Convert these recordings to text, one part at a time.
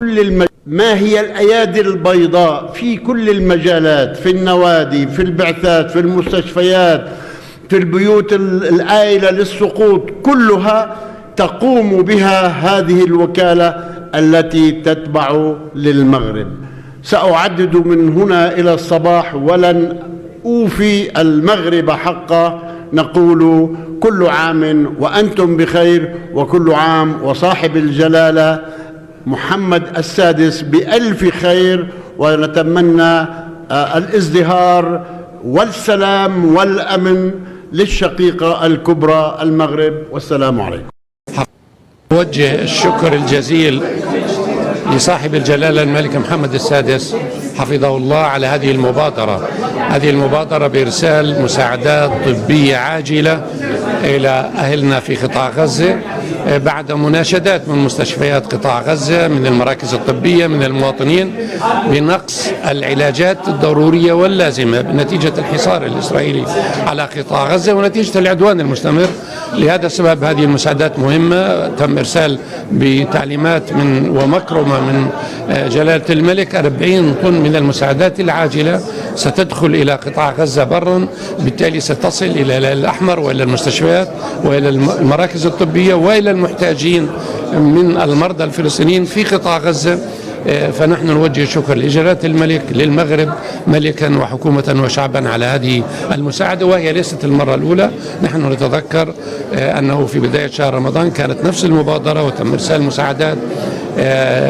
ما هي الأيادي البيضاء في كل المجالات، في النوادي، في البعثات، في المستشفيات، في البيوت الآيلة للسقوط، كلها تقوم بها هذه الوكالة التي تتبع للمغرب. سأعدد من هنا إلى الصباح ولن أوفي المغرب حقه. نقول كل عام وأنتم بخير، وكل عام وصاحب الجلالة محمد السادس بألف خير، ونتمنى الازدهار والسلام والأمن للشقيقة الكبرى المغرب. والسلام عليكم. أوجه الشكر الجزيل لصاحب الجلالة الملك محمد السادس حفظه الله على هذه المبادرة بإرسال مساعدات طبية عاجلة إلى أهلنا في قطاع غزة بعد مناشدات من مستشفيات قطاع غزة، من المراكز الطبية، من المواطنين، بنقص العلاجات الضرورية واللازمة نتيجة الحصار الإسرائيلي على قطاع غزة ونتيجة العدوان المستمر. لهذا السبب هذه المساعدات مهمة. تم إرسال بتعليمات ومكرمة من جلالة الملك 40 طن من المساعدات العاجلة ستدخل إلى قطاع غزة برا، بالتالي ستصل إلى الهلال الأحمر وإلى المستشفيات وإلى المراكز الطبية وإلى المحتاجين من المرضى الفلسطينيين في قطاع غزة. فنحن نوجه شكر لجلالة الملك للمغرب ملكا وحكومة وشعبا على هذه المساعدة، وهي ليست المرة الأولى. نحن نتذكر أنه في بداية شهر رمضان كانت نفس المبادرة وتم إرسال مساعدات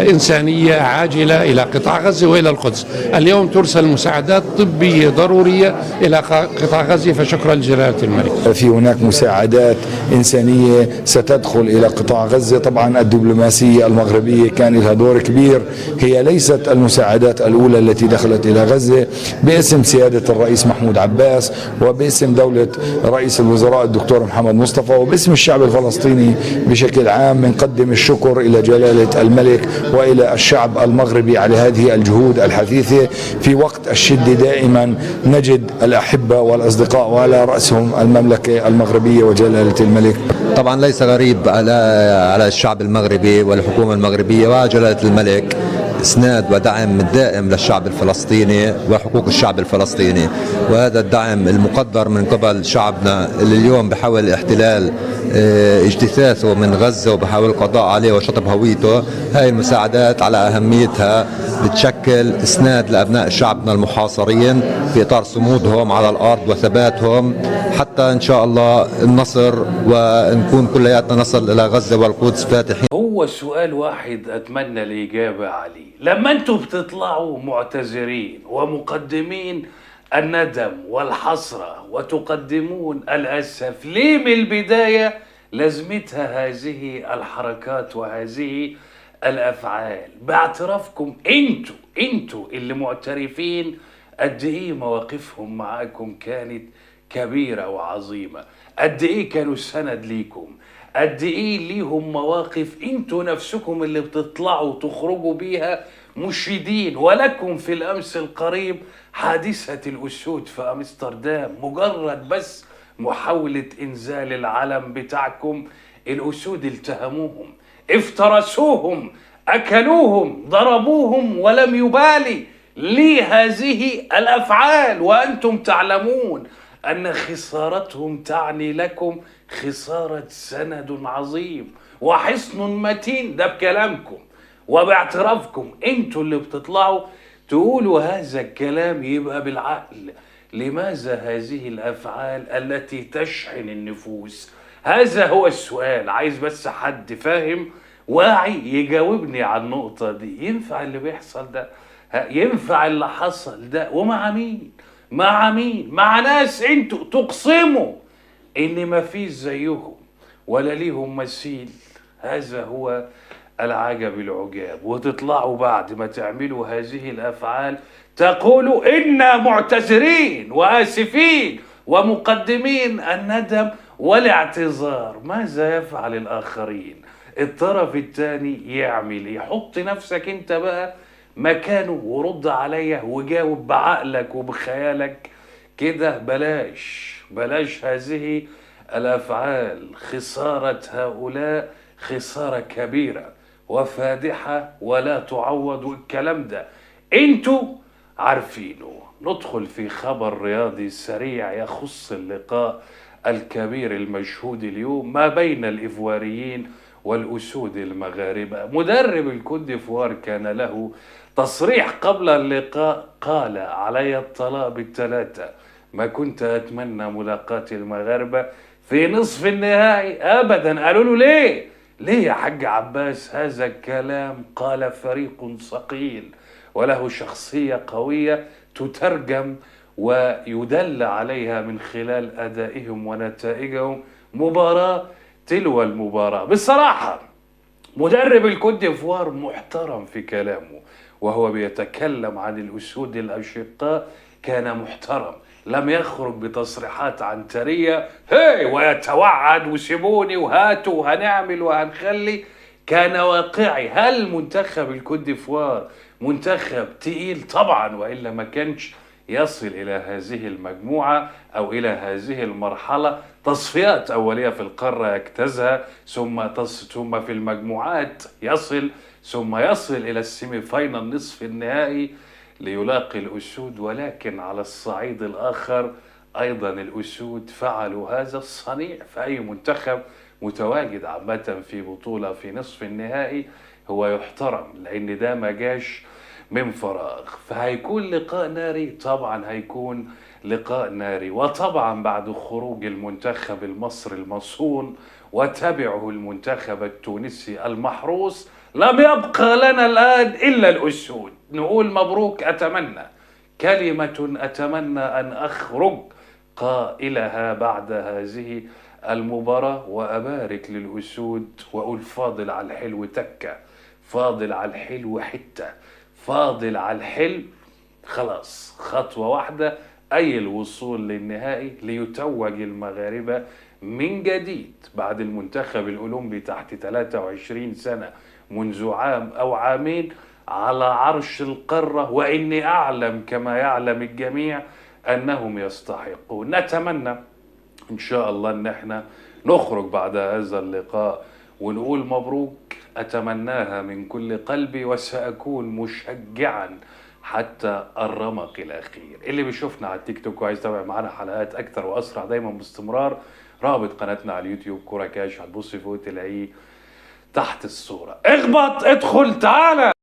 إنسانية عاجلة إلى قطاع غزة وإلى القدس. اليوم ترسل مساعدات طبية ضرورية إلى قطاع غزة، فشكرا لجلالة الملك. في هناك مساعدات إنسانية ستدخل إلى قطاع غزة. طبعا الدبلوماسية المغربية كان لها دور كبير، هي ليست المساعدات الأولى التي دخلت إلى غزة. باسم سيادة الرئيس محمود عباس وباسم دولة رئيس الوزراء الدكتور محمد مصطفى وباسم الشعب الفلسطيني بشكل عام بنقدم الشكر إلى جلالة الملك وإلى الشعب المغربي على هذه الجهود الحثيثة. في وقت الشدة دائما نجد الأحبة والأصدقاء وعلى رأسهم المملكة المغربية وجلالة الملك. طبعا ليس غريب على الشعب المغربي والحكومة المغربية وجلالة الملك إسناد ودعم دائم للشعب الفلسطيني وحقوق الشعب الفلسطيني، وهذا الدعم المقدر من قبل شعبنا اللي اليوم بحاول احتلال اجتثاثه من غزة وبحاول القضاء عليه وشطب هويته. هاي المساعدات على أهميتها بتشكل إسناد لأبناء شعبنا المحاصرين في إطار صمودهم على الأرض وثباتهم حتى إن شاء الله النصر، ونكون كلياتنا نصل إلى غزة والقدس فاتحين. هو سؤال واحد أتمنى الإجابة عليه. لما أنتم بتطلعوا معتذرين ومقدمين الندم والحسرة وتقدمون الأسف، ليه من البداية لازمتها هذه الحركات وهذه الأفعال؟ باعترافكم انتوا اللي معترفين قد ايه مواقفهم معاكم كانت كبيرة وعظيمة، قد ايه كانوا سند ليكم، قد ايه ليهم مواقف انتوا نفسكم اللي بتطلعوا تخرجوا بيها مشيدين. ولكم في الامس القريب حادثة الاسود في امستردام، مجرد بس محاولة انزال العلم بتاعكم الاسود التهموهم، افترسوهم، اكلوهم، ضربوهم، ولم يبالي لهذه الافعال، وانتم تعلمون ان خسارتهم تعني لكم خسارة سند عظيم وحصن متين. ده بكلامكم وباعترافكم، انتوا اللي بتطلعوا تقولوا هذا الكلام. يبقى بالعقل، لماذا هذه الافعال التي تشحن النفوس؟ هذا هو السؤال. عايز بس حد فاهم واعي يجاوبني على النقطة دي. ينفع اللي بيحصل ده؟ ينفع اللي حصل ده؟ ومع مين؟ مع مين؟ مع ناس انتوا تقسموا ان ما فيش زيهم ولا ليهم مثيل. هذا هو العجب العجاب. وتطلعوا بعد ما تعملوا هذه الافعال تقولوا إنا معتذرين وآسفين ومقدمين الندم والاعتذار. ماذا يفعل الآخرين؟ الطرف الثاني يعمل ايه؟ حط نفسك انت بقى مكانه ورد عليا وجاوب بعقلك وبخيالك كده. بلاش هذه الأفعال. خسارة هؤلاء خسارة كبيرة، وفادحة ولا تعوض، والكلام ده انتوا عارفينه. ندخل في خبر رياضي سريع يخص اللقاء الكبير المشهود اليوم ما بين الإيفواريين والأسود المغاربة. مدرب الكوت ديفوار كان له تصريح قبل اللقاء، قال: علي الطلاق بالثلاثة، ما كنت أتمنى ملاقاة المغاربة في نصف النهائي أبدا. قالوا له ليه يا حاج عباس هذا الكلام؟ قال: فريق ثقيل وله شخصية قوية تترجم ويدل عليها من خلال أدائهم ونتائجهم مباراة تلو المباراة. بصراحة مدرب الكوت ديفوار محترم في كلامه، وهو بيتكلم عن الأسود الأشقاء كان محترم، لم يخرج بتصريحات عنترية ويتوعد وسيبوني وهاتوا وهنعمل وهنخلي. كان واقعي. هل منتخب الكوت ديفوار منتخب تقيل؟ طبعا، وإلا ما كانش يصل إلى هذه المجموعة أو إلى هذه المرحلة. تصفيات أولية في القارة يجتازها، ثم في المجموعات يصل، ثم يصل إلى السيمي فاينال نصف النهائي ليلاقي الأسود. ولكن على الصعيد الآخر أيضا الأسود فعلوا هذا الصنيع في أي منتخب متواجد عامة في بطولة في نصف النهائي هو يحترم، لأن ده ما جاش من فراغ. فهيكون لقاء ناري، طبعا هيكون لقاء ناري. وطبعا بعد خروج المنتخب المصري المصون وتبعه المنتخب التونسي المحروس لم يبقى لنا الآن إلا الأسود. نقول مبروك. أتمنى كلمة أتمنى أن أخرج قائلها بعد هذه المباراة وأبارك للأسود وأقول: فاضل على الحلو تكة، فاضل على الحلو حتة، فاضل على الحلم خلاص خطوة واحدة، أي الوصول للنهائي ليتوج المغاربة من جديد بعد المنتخب الأولمبي تحت 23 سنة منذ عام أو عامين على عرش القارة. وإني أعلم كما يعلم الجميع أنهم يستحقون. نتمنى إن شاء الله أن احنا نخرج بعد هذا اللقاء ونقول مبروك. أتمناها من كل قلبي، وسأكون مشجعا حتى الرمق الأخير. اللي بيشوفنا على التيك توك وعايز يتابع معانا حلقات أكتر وأسرع دايما باستمرار، رابط قناتنا على اليوتيوب كورة كاش، هتبص فوق تلاقيه تحت الصورة. اخبط ادخل تعالى.